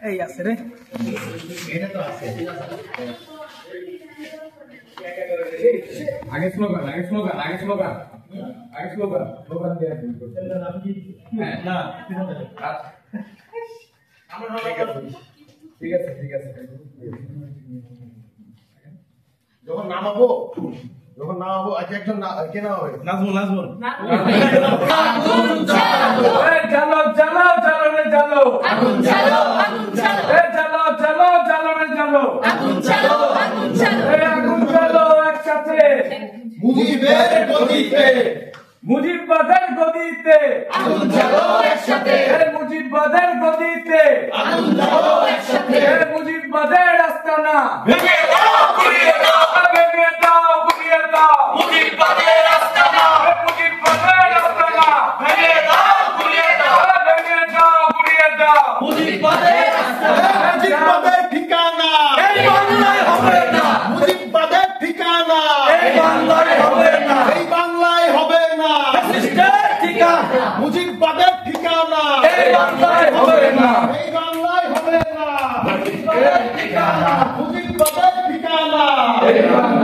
এই আছে রে এটা তো আছে আগে স্লোগান স্লোগান দিয়ে নাম কি না ঠিক আছে যখন নামাবো আজ একজন কে না হবে নাজমুল আগুন জ্বালো রে জ্বালো আগুন জ্বালো রে জ্বালো আগুন জ্বালো একসাথে মুজিববাদের গদিতে আগুন জ্বালো একসাথে মুজিববাদের গদিতে আগুন জ্বালো একসাথে মুজিববাদের আস্তানা ভেঙে দাও গুড়িয়ে দাও মুজিববাদের আস্তানা ভেঙে দাও গুড়িয়ে দাও মুজিববাদের আস্তানা মুজিববাদের ঠিকানা এই বাংলায় হবে না মুজিববাদের ঠিকানা এই বাংলায় হবে না মুজিববাদের ঠিকানা এই বাংলায় হবে না মুজিববাদের ঠিকানা এই বাংলায়